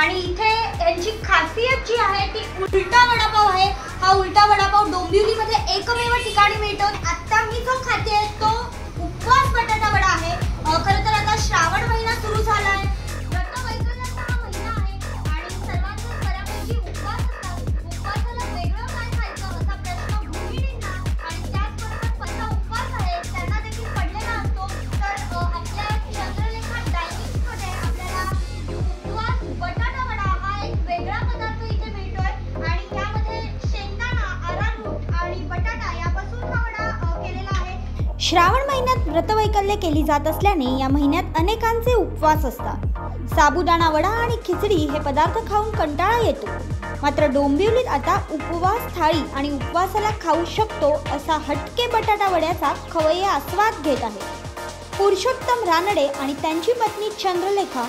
आणि इथे यांची खासियत जी आहे ती उलटा वडापाव आहे। हा उलटा वडापाव डोंबिवलीमध्ये एकमेव ठिकाणी मिळतो। आता मी जो खाते तो उपवास बटाटा वडा आहे। खरं तर आता श्रावण महिना सुरू झाला आहे, व्रतवैकल्याचा हा महिना आहे आणि सर्वांचा बऱ्यापैकी उपवास असतात। उपवासाला वेगळं काय खायचं असा प्रश्न गृहिणींना आणि त्याचबरोबर पहिला उपवास आहे त्यांना देखील पडलेला असतो। तर आपल्या चंद्रलेखा डायनिंगमध्ये आपल्याला उपवास बटाटा वडा हा एक वेगळा पदार्थ इथे मिळतोय आणि त्यामध्ये शेंगदाणा, अरारोट आणि बटाटा यापासून हा वडा केलेला आहे। श्रावण महिन्यात व्रतवैकल्य केली जात असल्याने या महिन्यात अनेकांचे उपवास असतात। साबुदाणा वडा आणि खिचडी हे पदार्थ खाऊन कंटाळा येतो, मात्र डोंबिवलीत आता उपवास थाळी आणि उपवासाला खाऊ शकतो असा हटके बटाटा वड्याचा खवय्ये आस्वाद घेत आहेत। पुरुषोत्तम रानडे आणि त्यांची पत्नी चंद्रलेखा,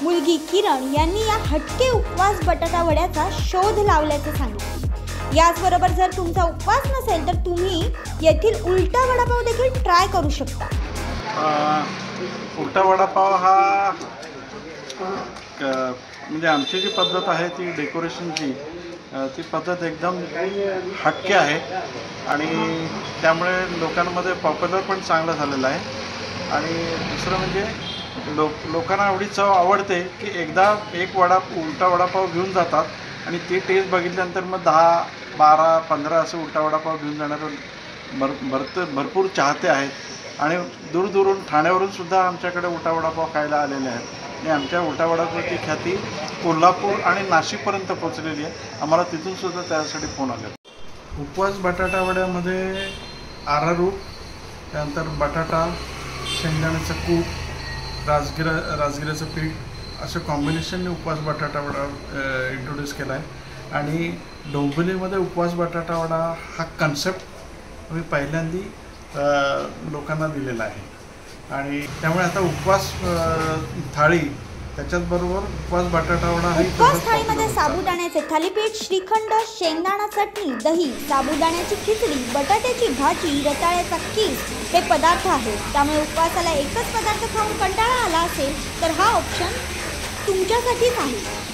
मुलगी किरण यांनी या हटके उपवास बटाटा वड्याचा शोध लावल्याचे सांगितले। याचबरोबर जर तुमचा उपवास नसेल तर तुम्ही येथील उलटा वडापाव देखील ट्राय करू शकता। उलटा वडापाव हा म्हणजे आमची जी पद्धत आहे ती डेकोरेशनची ती पद्धत एकदम हटके आहे आणि त्यामुळे लोकांमध्ये पॉप्युलर पण चांगलं झालेलं आहे। आणि दुसरं म्हणजे लोकांना एवढी चव आवडते की एकदा एक उलटा वडापाव घेऊन जातात आणि ती टेस्ट बघितल्यानंतर मग 10, 12, 15 असं उलटा वडापाव घेऊन जाणारे भरपूर चाहते आहेत आणि दूरदूरून ठाण्यावरून सुद्धा आमच्याकडे उलटा वडापाव खायला आलेले आहेत आणि आमच्या उलटा वडापावची ख्याती कोल्हापूर आणि नाशिकपर्यंत पोहोचलेली आहे। आम्हाला तिथून सुद्धा त्यासाठी फोन आले। उपवास बटाटा वड्यामध्ये अरारूट, त्यानंतर बटाटा, शेंगदाण्याचं कूट, राजगिऱ्याचं पीठ असं कॉम्बिनेशनने उपवास बटाटा वडा इंट्रोड्यूस केला आहे। आणि डोंबिवलीमध्ये उपवास बटाटा वडा हा कन्सेप्ट मी पहिल्यांदा लोकांना दिलेला आहे आणि त्यामुळे आता उपवास थाळी त्याच्याबरोबर उपवास बटाटा वडा हा उपवास थाळीमध्ये साबुदाण्याचे थालीपीठ, श्रीखंड, शेंगदाणा चटणी, दही, साबुदाण्याची खिचडी, बटाट्याची भाजी, रताळ्याचा कीस हे पदार्थ आहेत। त्यामुळे उपवासाला एकच पदार्थ खाऊन कंटाळा आला असेल तर हा ऑप्शन तुमच्यासाठीच आहे।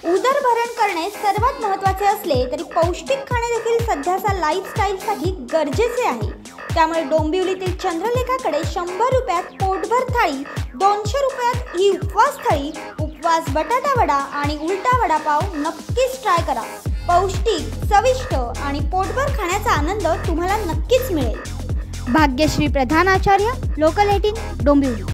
उदरभरण करणे सर्वात महत्त्वाचे असले तरी पौष्टिक खाणे देखील सध्याच्या लाईफस्टाईलसाठी गरजेचे आहे। त्यामुळे डोंबिवलीतील चंद्रलेखाकडे 100 रुपयात पोटभर थाळी, 200 रुपयात ही उपवास थाळी, उपवास बटाटा वडा आणि उलटा वडापाव नक्कीच ट्राय करा। पौष्टिक, चविष्ट आणि पोटभर खाण्याचा आनंद तुम्हाला नक्कीच मिळेल। भाग्यश्री प्रधान आचार्य, लोकल 18, डोंबिवली।